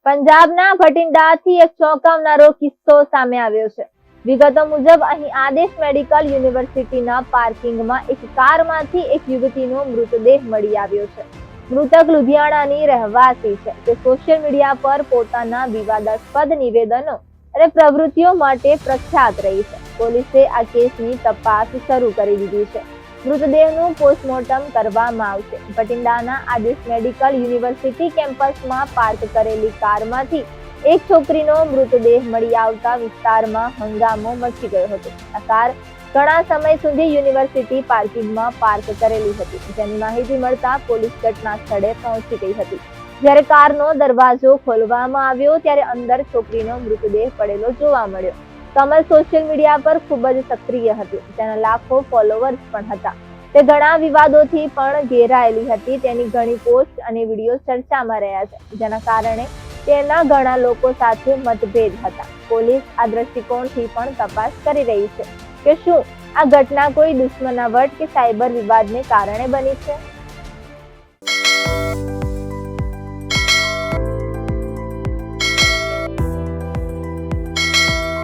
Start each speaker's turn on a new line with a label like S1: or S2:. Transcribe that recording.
S1: પંજાબના ભટિંડાથી એક ચોંકાવનારો કિસ્સો સામે આવ્યો છે। વિગતો મુજબ અહીં આદેશ મેડિકલ યુનિવર્સિટીના પાર્કિંગમાં એક કારમાંથી એક યુવતીનો મૃતદેહ મળી આવ્યો છે। મૃતક લુધિયાણાની રહેવાસી છે। તે સોશિયલ મીડિયા પર પોતાના વિવાદાસ્પદ નિવેદનો અને પ્રવૃત્તિઓ માટે પ્રખ્યાત રહી છે। પોલીસે આ કેસની તપાસ શરૂ કરી દીધી છે। મૃતદેહનું પોસ્ટમોર્ટમ કરવામાં આવશે। ભટિંડાના આદેશ મેડિકલ યુનિવર્સિટી કેમ્પસમાં પાર્ક કરેલી કારમાંથી એક છોકરીનો મૃતદેહ મળી આવતા વિસ્તારમાં હંગામો મચી ગયો હતો। આ કાર ઘણા સમય સુધી યુનિવર્સિટી પાર્કિંગમાં પાર્ક કરેલી હતી, જેની માહિતી મળતા પોલીસ ઘટના સ્થળે પહોંચી ગઈ હતી। જ્યારે કારનો દરવાજો ખોલવામાં આવ્યો ત્યારે અંદર છોકરીનો મૃતદેહ પડેલો જોવા મળ્યો। કમલ સોશિયલ મીડિયા પર ખૂબ જ સક્રિય હતી। તેના લાખો ફોલોવર્સ પણ હતા। તે ઘણા વિવાદોથી પણ ઘેરાયેલી હતી। તેની ઘણી પોસ્ટ અને વિડીયો ચર્ચામાં રહ્યા છે, જેના કારણે તેના ઘણા લોકો સાથે મતભેદ હતા। પોલીસ આ દ્રષ્ટિકોણથી પણ તપાસ કરી રહી છે કે શું આ ઘટના કોઈ દુશ્મનાવટ કે સાયબર વિવાદને કારણે બની છે।